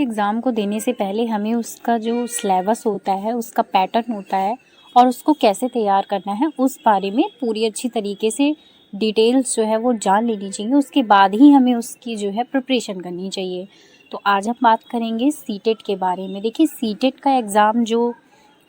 Exam को देने से पहले हमें उसका जो सिलेबस होता है, उसका पैटर्न होता है और उसको कैसे तैयार करना है, उस बारे में पूरी अच्छी तरीके से डिटेल्स जो है वो जान लेनी चाहिए। उसके बाद ही हमें उसकी जो है प्रिपरेशन करनी चाहिए। तो आज हम बात करेंगे सीटेट के बारे में। देखिए, सीटेट का एग्ज़ाम जो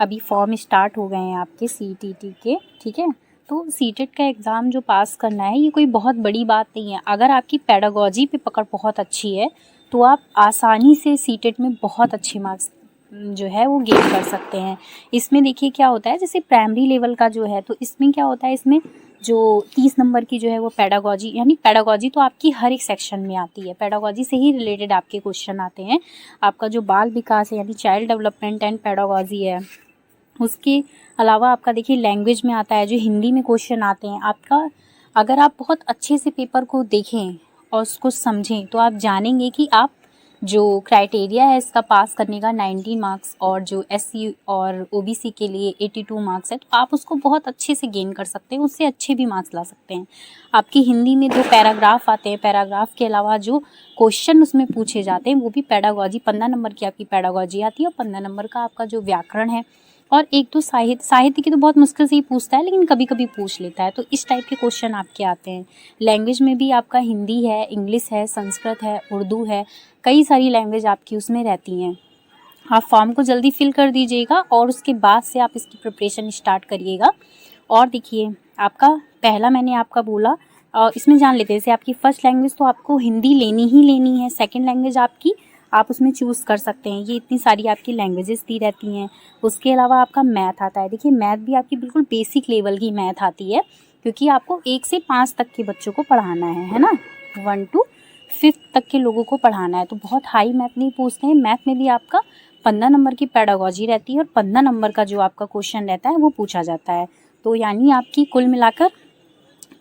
अभी फॉर्म स्टार्ट हो गए हैं आपके सीटीटी के, ठीक है। तो सीटेट का एग्ज़ाम जो पास करना है, ये कोई बहुत बड़ी बात नहीं है। अगर आपकी पेडागॉजी पे पकड़ बहुत अच्छी है तो आप आसानी से सीटेट में बहुत अच्छे मार्क्स जो है वो गेन कर सकते हैं। इसमें देखिए क्या होता है, जैसे प्राइमरी लेवल का जो है, तो इसमें क्या होता है, इसमें जो 30 नंबर की जो है वो पेडागॉजी, यानी पेडागॉजी तो आपकी हर एक सेक्शन में आती है। पेडागॉजी से ही रिलेटेड आपके क्वेश्चन आते हैं। आपका जो बाल विकास है यानी चाइल्ड डेवलपमेंट एंड पेडागॉजी है, उसके अलावा आपका देखिए लैंग्वेज में आता है, जो हिंदी में क्वेश्चन आते हैं आपका। अगर आप बहुत अच्छे से पेपर को देखें और उसको समझें तो आप जानेंगे कि आप जो क्राइटेरिया है इसका पास करने का 19 मार्क्स, और जो एससी और ओबीसी के लिए 82 मार्क्स है, तो आप उसको बहुत अच्छे से गेन कर सकते हैं, उससे अच्छे भी मार्क्स ला सकते हैं। आपकी हिंदी में जो पैराग्राफ आते हैं, पैराग्राफ के अलावा जो क्वेश्चन उसमें पूछे जाते हैं वो भी पेडागॉजी, 15 नंबर की आपकी पेडागॉजी आती है और 15 नंबर का आपका जो व्याकरण है, और एक तो साहित्य की तो बहुत मुश्किल से ही पूछता है, लेकिन कभी कभी पूछ लेता है। तो इस टाइप के क्वेश्चन आपके आते हैं। लैंग्वेज में भी आपका हिंदी है, इंग्लिश है, संस्कृत है, उर्दू है, कई सारी लैंग्वेज आपकी उसमें रहती हैं। आप फॉर्म को जल्दी फिल कर दीजिएगा और उसके बाद से आप इसकी प्रिपरेशन स्टार्ट करिएगा। और देखिए, आपका पहला मैंने आपका बोला, इसमें जान लेते हैं, जैसे आपकी फर्स्ट लैंग्वेज तो आपको हिंदी लेनी ही लेनी है। सेकंड लैंग्वेज आपकी आप उसमें चूज़ कर सकते हैं। ये इतनी सारी आपकी लैंग्वेजेस दी रहती हैं। उसके अलावा आपका मैथ आता है। देखिए, मैथ भी आपकी बिल्कुल बेसिक लेवल की मैथ आती है, क्योंकि आपको 1 से 5 तक के बच्चों को पढ़ाना है ना, 1 to 5 तक के लोगों को पढ़ाना है। तो बहुत हाई मैथ नहीं पूछते हैं। मैथ में भी आपका 15 नंबर की पेडागॉजी रहती है और 15 नंबर का जो आपका क्वेश्चन रहता है वो पूछा जाता है। तो यानी आपकी कुल मिलाकर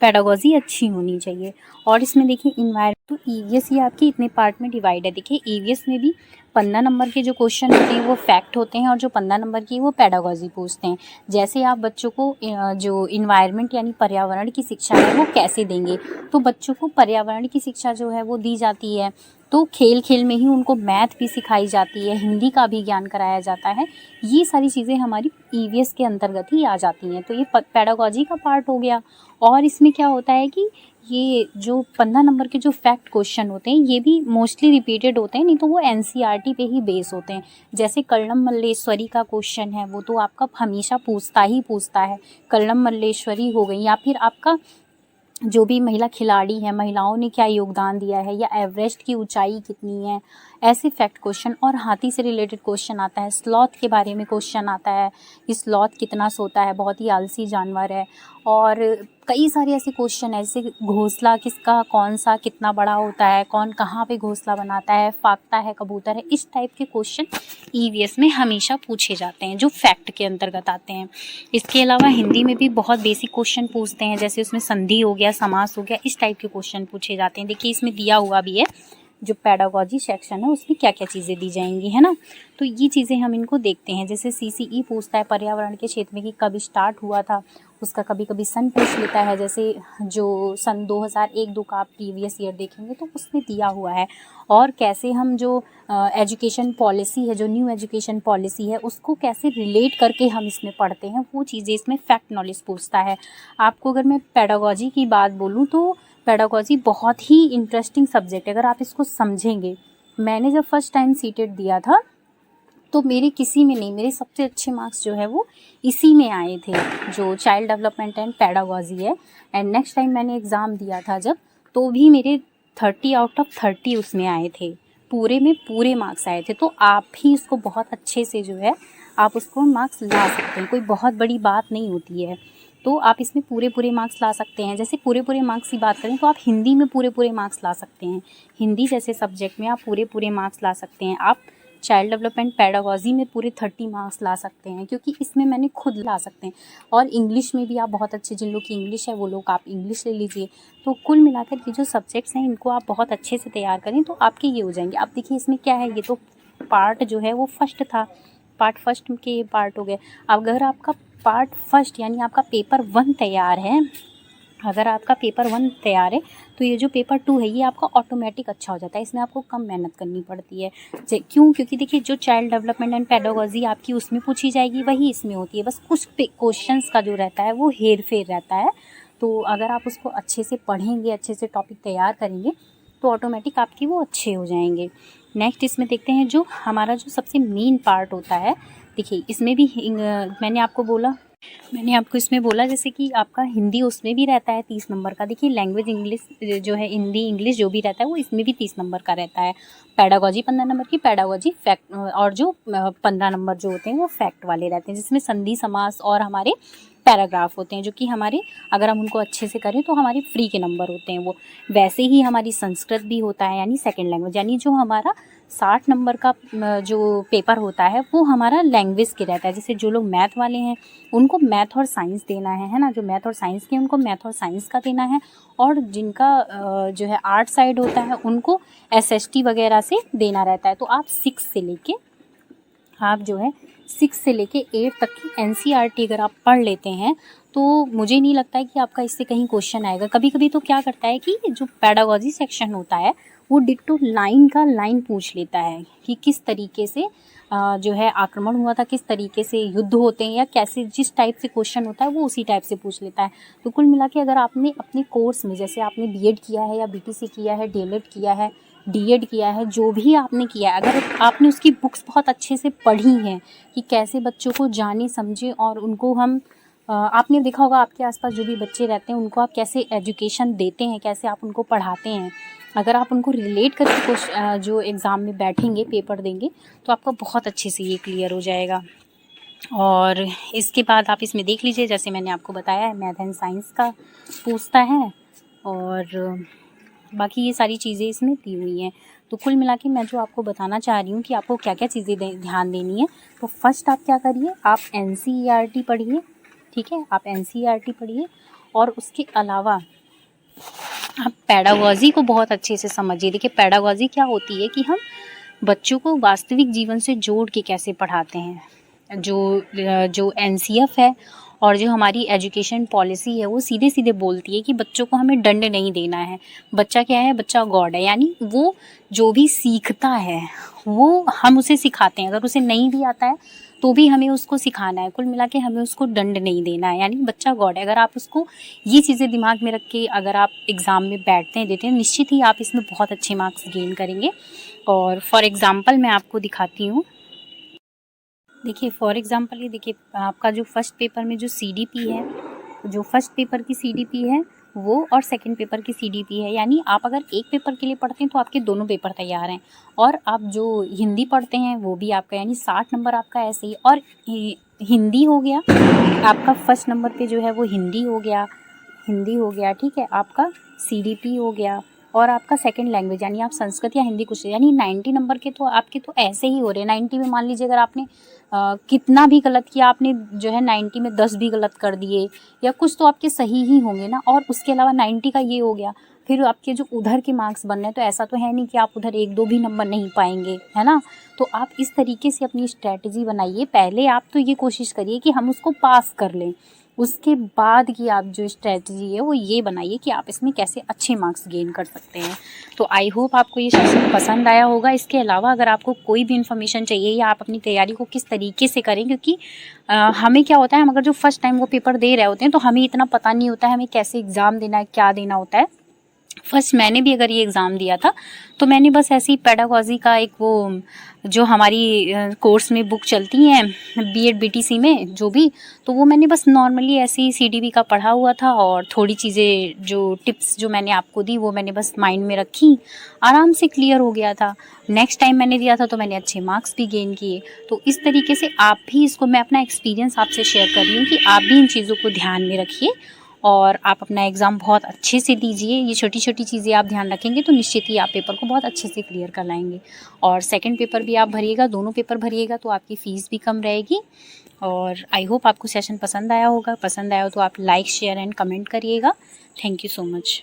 पेडागॉजी अच्छी होनी चाहिए। और इसमें देखिए इन्वायरमेंट, तो ईवीएस ये आपकी इतने पार्ट में डिवाइड है। देखिए, ईवीएस में भी 15 नंबर के जो क्वेश्चन होते हैं वो फैक्ट होते हैं, और जो 15 नंबर की वो पेडागॉजी पूछते हैं। जैसे आप बच्चों को जो इन्वायरमेंट यानी पर्यावरण की शिक्षा है वो कैसे देंगे, तो बच्चों को पर्यावरण की शिक्षा जो है वो दी जाती है। तो खेल खेल में ही उनको मैथ भी सिखाई जाती है, हिंदी का भी ज्ञान कराया जाता है। ये सारी चीज़ें हमारी ईवीएस के अंतर्गत ही आ जाती हैं। तो ये पेडागॉजी का पार्ट हो गया। और इसमें क्या होता है कि ये जो 15 नंबर के जो फैक्ट क्वेश्चन होते हैं ये भी मोस्टली रिपीटेड होते हैं, नहीं तो वो एनसीईआरटी पे ही बेस होते हैं। जैसे कर्णम मल्लेश्वरी का क्वेश्चन है, वो तो आपका हमेशा पूछता ही पूछता है। कर्णम मल्लेश्वरी हो गई, या फिर आपका जो भी महिला खिलाड़ी है, महिलाओं ने क्या योगदान दिया है, या एवरेस्ट की ऊंचाई कितनी है, ऐसे फैक्ट क्वेश्चन। और हाथी से रिलेटेड क्वेश्चन आता है, स्लॉथ के बारे में क्वेश्चन आता है कि स्लॉथ कितना सोता है, बहुत ही आलसी जानवर है। और कई सारे ऐसे क्वेश्चन है, जैसे घोंसला किसका कौन सा कितना बड़ा होता है, कौन कहाँ पे घोंसला बनाता है, फाकता है कबूतर है, इस टाइप के क्वेश्चन ईवीएस में हमेशा पूछे जाते हैं, जो फैक्ट के अंतर्गत आते हैं। इसके अलावा हिंदी में भी बहुत बेसिक क्वेश्चन पूछते हैं, जैसे उसमें संधि हो गया, समास हो गया, इस टाइप के क्वेश्चन पूछे जाते हैं। देखिए, इसमें दिया हुआ भी है जो पेडागॉजी सेक्शन है उसमें क्या क्या चीज़ें दी जाएंगी, है ना। तो ये चीज़ें हम इनको देखते हैं। जैसे सीसीई पूछता है पर्यावरण के क्षेत्र में कि कब स्टार्ट हुआ था, उसका कभी कभी सन पूछ लेता है। जैसे जो सन 2001-2 का आप प्रीवियस ईयर देखेंगे तो उसमें दिया हुआ है। और कैसे हम जो एजुकेशन पॉलिसी है, जो न्यू एजुकेशन पॉलिसी है, उसको कैसे रिलेट करके हम इसमें पढ़ते हैं, वो चीज़ें इसमें फैक्ट नॉलेज पूछता है। आपको अगर मैं पेडागॉजी की बात बोलूँ तो पेडागॉजी बहुत ही इंटरेस्टिंग सब्जेक्ट है, अगर आप इसको समझेंगे। मैंने जब फर्स्ट टाइम सीटेट दिया था तो मेरे किसी में नहीं, मेरे सबसे अच्छे मार्क्स जो है वो इसी में आए थे, जो चाइल्ड डेवलपमेंट एंड पेडागॉजी है। एंड नेक्स्ट टाइम मैंने एग्ज़ाम दिया था जब, तो भी मेरे 30 आउट ऑफ 30 उसमें आए थे, पूरे में पूरे मार्क्स आए थे। तो आप भी इसको बहुत अच्छे से जो है आप उसको मार्क्स ला सकते हैं, कोई बहुत बड़ी बात नहीं होती है। तो आप इसमें पूरे पूरे मार्क्स ला सकते हैं। जैसे पूरे पूरे मार्क्स की बात करें तो आप हिंदी में पूरे पूरे मार्क्स ला सकते हैं। हिंदी जैसे सब्जेक्ट में आप पूरे पूरे मार्क्स ला सकते हैं। आप चाइल्ड डेवलपमेंट पेडागॉजी में पूरे 30 मार्क्स ला सकते हैं, क्योंकि इसमें मैंने खुद ला सकते हैं। और इंग्लिश में भी आप बहुत अच्छे, जिन लोग की इंग्लिश है वो लोग आप इंग्लिश ले लीजिए। तो कुल मिलाकर ये जो सब्जेक्ट्स हैं इनको आप बहुत अच्छे से तैयार करें तो आपके ये हो जाएंगे। अब देखिए इसमें क्या है, ये तो पार्ट जो है वो फर्स्ट था, पार्ट फर्स्ट के ये पार्ट हो गए। अगर आपका पार्ट फर्स्ट यानी आपका पेपर 1 तैयार है अगर आपका पेपर 1 तैयार है तो ये जो पेपर 2 है ये आपका ऑटोमेटिक अच्छा हो जाता है, इसमें आपको कम मेहनत करनी पड़ती है। क्यों? क्योंकि देखिए जो चाइल्ड डेवलपमेंट एंड पेडागोजी आपकी उसमें पूछी जाएगी वही इसमें होती है, बस कुछ क्वेश्चंस का जो रहता है वो हेर फेर रहता है। तो अगर आप उसको अच्छे से पढ़ेंगे, अच्छे से टॉपिक तैयार करेंगे तो ऑटोमेटिक आपके वो अच्छे हो जाएंगे। नेक्स्ट इसमें देखते हैं जो हमारा जो सबसे मेन पार्ट होता है। देखिए इसमें भी मैंने आपको इसमें बोला जैसे कि आपका हिंदी उसमें भी रहता है 30 नंबर का। देखिए लैंग्वेज इंग्लिश जो है, हिंदी इंग्लिश जो भी रहता है वो इसमें भी 30 नंबर का रहता है। पेडागोजी 15 नंबर की, पेडागोजी फैक्ट, और जो 15 नंबर जो होते हैं वो फैक्ट वाले रहते हैं, जिसमें संधि समास और हमारे पैराग्राफ होते हैं, जो कि हमारे अगर हम उनको अच्छे से करें तो हमारे फ्री के नंबर होते हैं वो। वैसे ही हमारी संस्कृत भी होता है, यानी सेकेंड लैंग्वेज, यानी जो हमारा 60 नंबर का जो पेपर होता है वो हमारा लैंग्वेज के रहता है। जैसे जो लोग मैथ वाले हैं उनको मैथ और साइंस देना है ना, जो मैथ और साइंस के उनको मैथ और साइंस का देना है, और जिनका जो है आर्ट साइड होता है उनको SST वगैरह से देना रहता है। तो आप 6 से लेके 8 तक की NCERT अगर आप पढ़ लेते हैं तो मुझे नहीं लगता है कि आपका इससे कहीं क्वेश्चन आएगा। कभी कभी तो क्या करता है कि जो पेडागोजी सेक्शन होता है वो डिट्टो लाइन का लाइन पूछ लेता है कि किस तरीके से जो है आक्रमण हुआ था, किस तरीके से युद्ध होते हैं, या कैसे जिस टाइप से क्वेश्चन होता है वो उसी टाइप से पूछ लेता है। तो कुल मिला के अगर आपने अपने कोर्स में, जैसे आपने B.Ed किया है या BTC किया है, DLED किया है, D.Ed किया है, जो भी आपने किया है, अगर आपने उसकी बुक्स बहुत अच्छे से पढ़ी हैं कि कैसे बच्चों को जाने समझे, और उनको हम आपने देखा होगा आपके आसपास जो भी बच्चे रहते हैं उनको आप कैसे एजुकेशन देते हैं, कैसे आप उनको पढ़ाते हैं, अगर आप उनको रिलेट करके कुछ जो एग्ज़ाम में बैठेंगे, पेपर देंगे, तो आपका बहुत अच्छे से ये क्लियर हो जाएगा। और इसके बाद आप इसमें देख लीजिए, जैसे मैंने आपको बताया है मैथ एंड साइंस का पूछता है, और बाकी ये सारी चीज़ें इसमें दी हुई हैं। तो कुल मिला के मैं जो आपको बताना चाह रही हूँ कि आपको क्या क्या चीज़ें ध्यान देनी है। तो फर्स्ट आप क्या करिए, आप NCERT पढ़िए, ठीक है, आप NCERT पढ़िए, और उसके अलावा आप पेडागोजी को बहुत अच्छे से समझिए। देखिए पेडागोजी क्या होती है कि हम बच्चों को वास्तविक जीवन से जोड़ के कैसे पढ़ाते हैं। जो NCF है और जो हमारी एजुकेशन पॉलिसी है वो सीधे सीधे बोलती है कि बच्चों को हमें दंड नहीं देना है। बच्चा क्या है, बच्चा गॉड है, यानी वो जो भी सीखता है वो हम उसे सिखाते हैं। अगर उसे नहीं भी आता है तो भी हमें उसको सिखाना है। कुल मिला के हमें उसको दंड नहीं देना है, यानी बच्चा गॉड है। अगर आप उसको ये चीज़ें दिमाग में रख के अगर आप एग्ज़ाम में बैठते हैं, देते हैं, निश्चित ही आप इसमें बहुत अच्छे मार्क्स गेन करेंगे। और फॉर एग्ज़ाम्पल मैं आपको दिखाती हूँ। देखिए फॉर एग्ज़ाम्पल ये देखिए आपका जो फर्स्ट पेपर में जो CDP है, जो फर्स्ट पेपर की CDP है वो, और सेकंड पेपर की CDP है, यानी आप अगर एक पेपर के लिए पढ़ते हैं तो आपके दोनों पेपर तैयार हैं। और आप जो हिंदी पढ़ते हैं वो भी आपका, यानी 60 नंबर आपका ऐसे ही। और हिंदी हो गया आपका फर्स्ट नंबर पे जो है वो हिंदी हो गया, ठीक है, आपका CDP हो गया, और आपका सेकंड लैंग्वेज यानी आप संस्कृत या हिंदी कुछ, यानी 90 नंबर के तो आपके तो ऐसे ही हो रहे हैं। 90 में मान लीजिए अगर आपने कितना भी गलत किया, आपने जो है 90 में 10 भी गलत कर दिए या कुछ, तो आपके सही ही होंगे ना। और उसके अलावा 90 का ये हो गया, फिर आपके जो उधर के मार्क्स बन रहे हैं तो ऐसा तो है नहीं कि आप उधर 1-2 भी नंबर नहीं पाएंगे, है ना। तो आप इस तरीके से अपनी स्ट्रैटेजी बनाइए। पहले आप तो ये कोशिश करिए कि हम उसको पास कर लें, उसके बाद की आप जो स्ट्रैटेजी है वो ये बनाइए कि आप इसमें कैसे अच्छे मार्क्स गेन कर सकते हैं। तो आई होप आपको ये सेशन पसंद आया होगा। इसके अलावा अगर आपको कोई भी इन्फॉर्मेशन चाहिए या आप अपनी तैयारी को किस तरीके से करें, क्योंकि हमें क्या होता है, हम अगर जो फर्स्ट टाइम वो पेपर दे रहे होते हैं तो हमें इतना पता नहीं होता है हमें कैसे एग्ज़ाम देना है, क्या देना होता है। फर्स्ट मैंने भी अगर ये एग्ज़ाम दिया था तो मैंने बस ऐसी पेडागोजी का एक वो जो हमारी कोर्स में बुक चलती हैं B.Ed BTC में जो भी, तो वो मैंने बस नॉर्मली ऐसे ही CDP का पढ़ा हुआ था, और थोड़ी चीज़ें जो टिप्स जो मैंने आपको दी वो मैंने बस माइंड में रखी, आराम से क्लियर हो गया था। नेक्स्ट टाइम मैंने दिया था तो मैंने अच्छे मार्क्स भी गेन किए। तो इस तरीके से आप भी इसको, मैं अपना एक्सपीरियंस आपसे शेयर कर रही हूँ कि आप भी इन चीज़ों को ध्यान में रखिए और आप अपना एग्ज़ाम बहुत अच्छे से दीजिए। ये छोटी छोटी चीज़ें आप ध्यान रखेंगे तो निश्चित ही आप पेपर को बहुत अच्छे से क्लियर कर लाएंगे। और सेकंड पेपर भी आप भरिएगा, दोनों पेपर भरिएगा तो आपकी फ़ीस भी कम रहेगी। और आई होप आपको सेशन पसंद आया होगा। पसंद आया हो तो आप लाइक, शेयर एंड कमेंट करिएगा। Thank you so much.